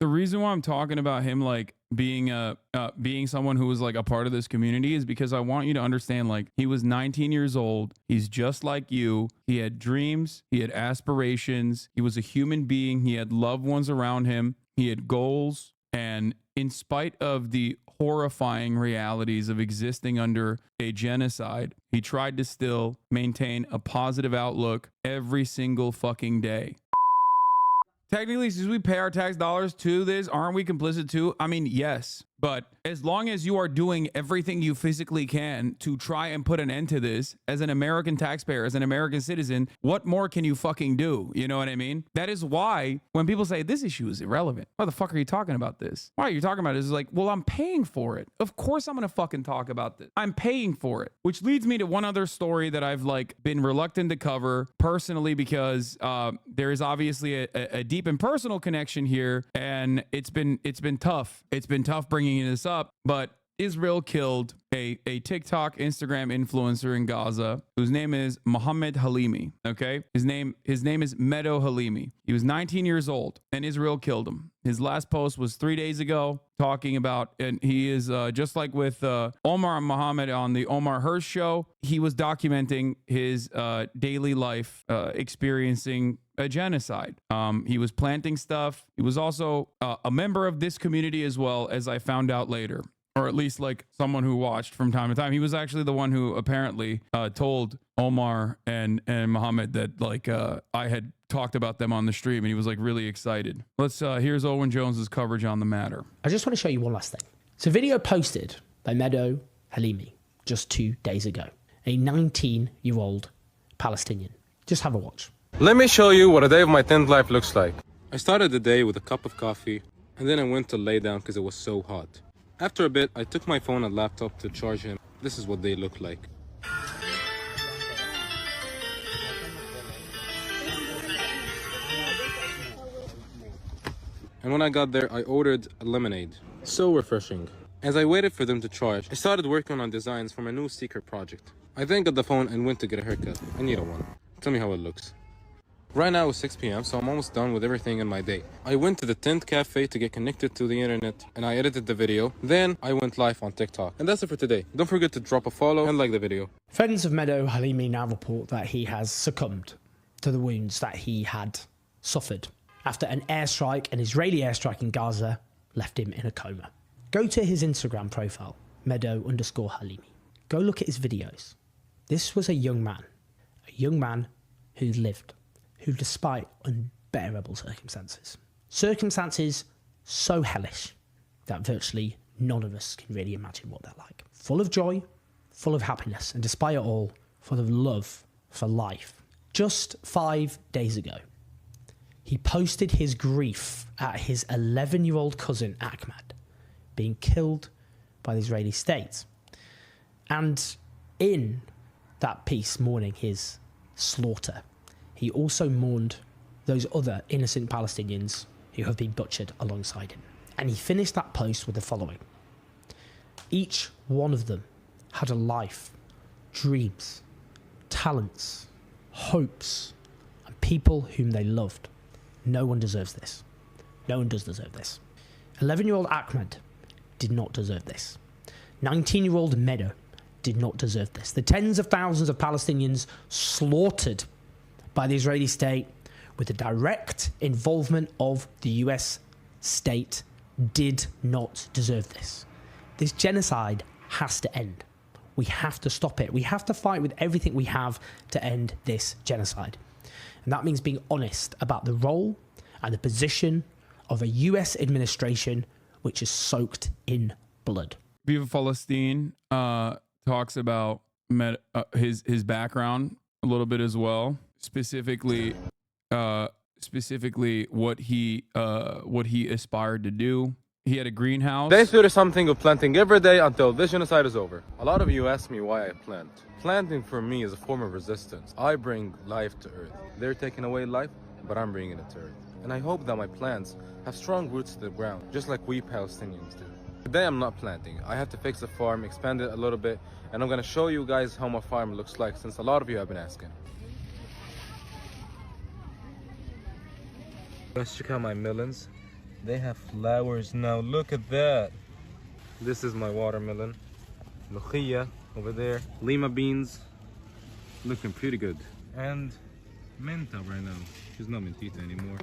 The reason why I'm talking about him like being someone who was like a part of this community is because I want you to understand, like, he was 19 years old. He's just like you. He had dreams. He had aspirations. He was a human being. He had loved ones around him. He had goals. And in spite of the horrifying realities of existing under a genocide, he tried to still maintain a positive outlook every single fucking day. Technically, since we pay our tax dollars to this, aren't we complicit too? I mean, yes. But as long as you are doing everything you physically can to try and put an end to this, as an American taxpayer, as an American citizen, what more can you fucking do? You know what I mean? That is why when people say this issue is irrelevant, why the fuck are you talking about this? Why are you talking about it? It's like, well, I'm paying for it. Of course I'm gonna fucking talk about this. I'm paying for it. Which leads me to one other story that I've like been reluctant to cover personally because there is obviously a deep and personal connection here, and it's been tough. It's been tough bringing this up, but Israel killed a TikTok, Instagram influencer in Gaza whose name is Mohammed Halimy. Okay, his name is Medo Halimy. He was 19 years old, and Israel killed him. His last post was 3 days ago, talking about, and he is just like with Omar Mohammed on the Omar Hirsch show. He was documenting his daily life, experiencing a genocide. He was planting stuff. He was also a member of this community as well, as I found out later, or at least like someone who watched from time to time. He was actually the one who apparently told Omar and Muhammad that like I had talked about them on the stream, and he was like really excited. Here's Owen Jones's coverage on the matter. I just want to show you one last thing. It's a video posted by Medo Halimy just 2 days ago, a 19-year-old Palestinian. Just have a watch. Let me show you what a day of my tent life looks like. I started the day with a cup of coffee, and then I went to lay down because it was so hot. After a bit, I took my phone and laptop to charge him. This is what they look like. And when I got there, I ordered a lemonade. So refreshing. As I waited for them to charge, I started working on designs for my new secret project. I then got the phone and went to get a haircut. I need one. Tell me how it looks. Right now it's 6 p.m, so I'm almost done with everything in my day. I went to the tent cafe to get connected to the internet, and I edited the video. Then I went live on TikTok. And that's it for today. Don't forget to drop a follow and like the video. Friends of Medo Halimy now report that he has succumbed to the wounds that he had suffered after an Israeli airstrike in Gaza left him in a coma. Go to his Instagram profile, Medo_Halimy. Go look at his videos. This was a young man who lived, who despite unbearable circumstances so hellish that virtually none of us can really imagine what they're like. Full of joy, full of happiness, and despite it all, full of love for life. Just 5 days ago, he posted his grief at his 11-year-old cousin Ahmed being killed by the Israeli state. And in that piece mourning his slaughter, he also mourned those other innocent Palestinians who have been butchered alongside him. And he finished that post with the following. Each one of them had a life, dreams, talents, hopes, and people whom they loved. No one deserves this. No one does deserve this. 11-year-old Ahmed did not deserve this. 19-year-old Medo did not deserve this. The tens of thousands of Palestinians slaughtered by the Israeli state with the direct involvement of the US state did not deserve this. This genocide has to end. We have to stop it. We have to fight with everything we have to end this genocide. And that means being honest about the role and the position of a US administration which is soaked in blood. Viva Palestine talks about his background a little bit as well. Specifically what he aspired to do. He had a greenhouse. They do something of planting every day until this genocide is over. A lot of you ask me why I plant. Planting for me is a form of resistance. I bring life to earth. They're taking away life, but I'm bringing it to earth. And I hope that my plants have strong roots to the ground, just like we Palestinians do. Today I'm not planting. I have to fix the farm, expand it a little bit, and I'm gonna show you guys how my farm looks like, since a lot of you have been asking. Let's check out my melons. They have flowers now. Look at that. This is my watermelon. Luchia over there. Lima beans. Looking pretty good. And Menta right now. She's not Mentita anymore.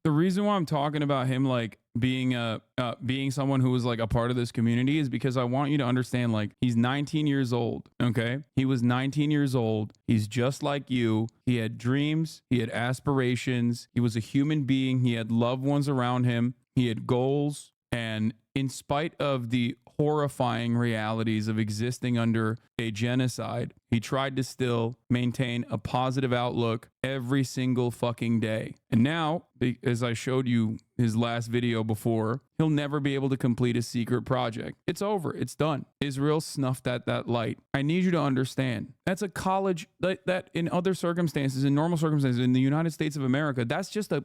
The reason why I'm talking about him like being someone who was like a part of this community is because I want you to understand, like, he's 19 years old. Okay, he was 19 years old. He's just like you. He had dreams, he had aspirations, he was a human being, he had loved ones around him, he had goals. And in spite of the horrifying realities of existing under a genocide, he tried to still maintain a positive outlook every single fucking day. And now, as I showed you his last video before, he'll never be able to complete a secret project. It's over. It's done. Israel snuffed at that light. I need you to understand. That's a college that in other circumstances, in normal circumstances, in the United States of America, that's just a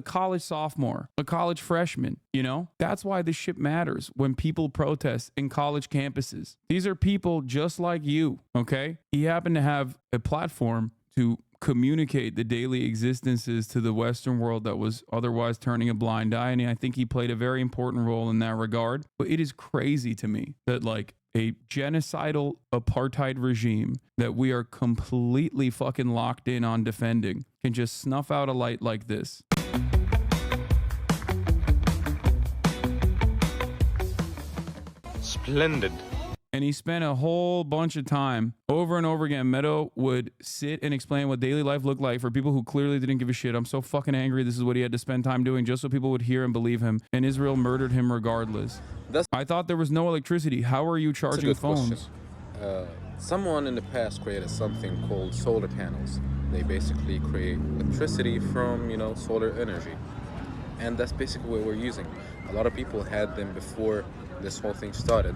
college sophomore, a college freshman, you know? That's why this shit matters when people protest in college campuses. These are people just like you, okay? He happened to have a platform to communicate the daily existences to the Western world that was otherwise turning a blind eye. And I think he played a very important role in that regard. But it is crazy to me that like a genocidal apartheid regime that we are completely fucking locked in on defending can just snuff out a light like this. Splendid. And he spent a whole bunch of time over and over again. Medo would sit and explain what daily life looked like for people who clearly didn't give a shit. I'm so fucking angry. This is what he had to spend time doing just so people would hear and believe him. And Israel murdered him regardless. I thought there was no electricity. How are you charging phones? Someone in the past created something called solar panels. They basically create electricity from, solar energy. And that's basically what we're using. A lot of people had them before this whole thing started.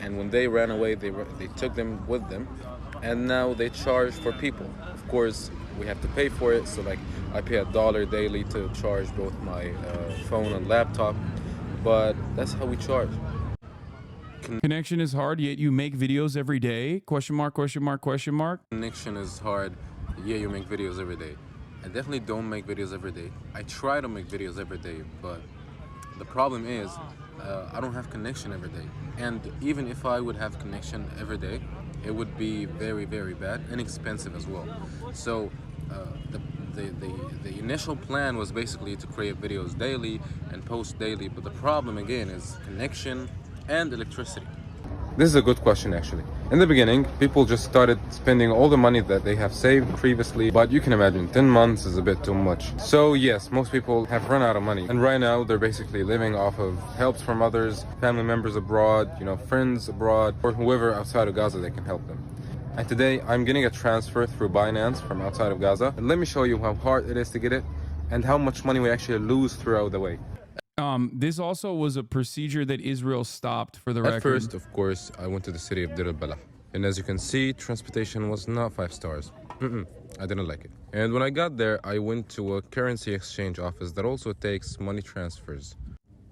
And when they ran away, they took them with them, and now they charge for people. Of course, we have to pay for it. So like, I pay $1 daily to charge both my phone and laptop, but that's how we charge. Connection is hard, yet you make videos every day? Question mark, question mark, question mark. Connection is hard. Yeah, you make videos every day. I definitely don't make videos every day. I try to make videos every day, but the problem is I don't have connection every day. And even if I would have connection every day, it would be very, very bad and expensive as well. So the initial plan was basically to create videos daily and post daily, but the problem again is connection and electricity. This is a good question actually. In the beginning, people just started spending all the money that they have saved previously, but you can imagine 10 months is a bit too much. So yes, most people have run out of money, and right now they're basically living off of helps from others, family members abroad, friends abroad, or whoever outside of Gaza that can help them. And today I'm getting a transfer through Binance from outside of Gaza. And let me show you how hard it is to get it and how much money we actually lose throughout the way. This also was a procedure that Israel stopped, for the record. At first, of course, I went to the city of Deir al-Balah. And as you can see, transportation was not 5 stars. I didn't like it. And when I got there, I went to a currency exchange office that also takes money transfers.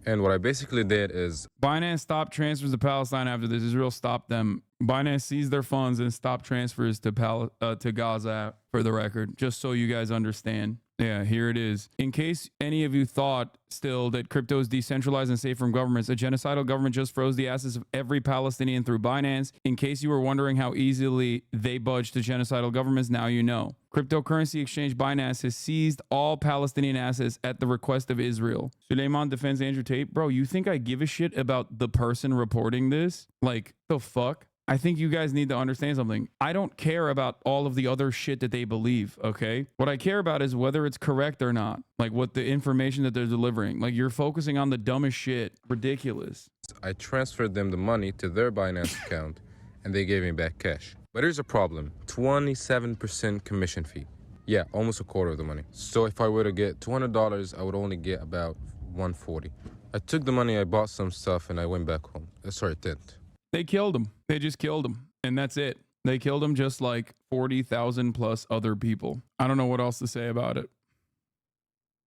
And what I basically did is... Binance stopped transfers to Palestine after this. Israel stopped them. Binance seized their funds and stopped transfers to Gaza, for the record, just so you guys understand. Yeah, here it is. In case any of you thought still that crypto is decentralized and safe from governments, a genocidal government just froze the assets of every Palestinian through Binance. In case you were wondering how easily they budge to genocidal governments, now you know. Cryptocurrency exchange Binance has seized all Palestinian assets at the request of Israel. Suleiman defends Andrew Tate. Bro, you think I give a shit about the person reporting this? Like, the fuck? I think you guys need to understand something. I don't care about all of the other shit that they believe, okay? What I care about is whether it's correct or not. Like what the information that they're delivering. Like you're focusing on the dumbest shit. Ridiculous. I transferred them the money to their Binance account and they gave me back cash. But here's a problem. 27% commission fee. Yeah, almost a quarter of the money. So if I were to get $200, I would only get about $140. I took the money, I bought some stuff, and I went back home. Sorry, didn't. They killed him. They just killed him. And that's it. They killed him just like 40,000 plus other people. I don't know what else to say about it.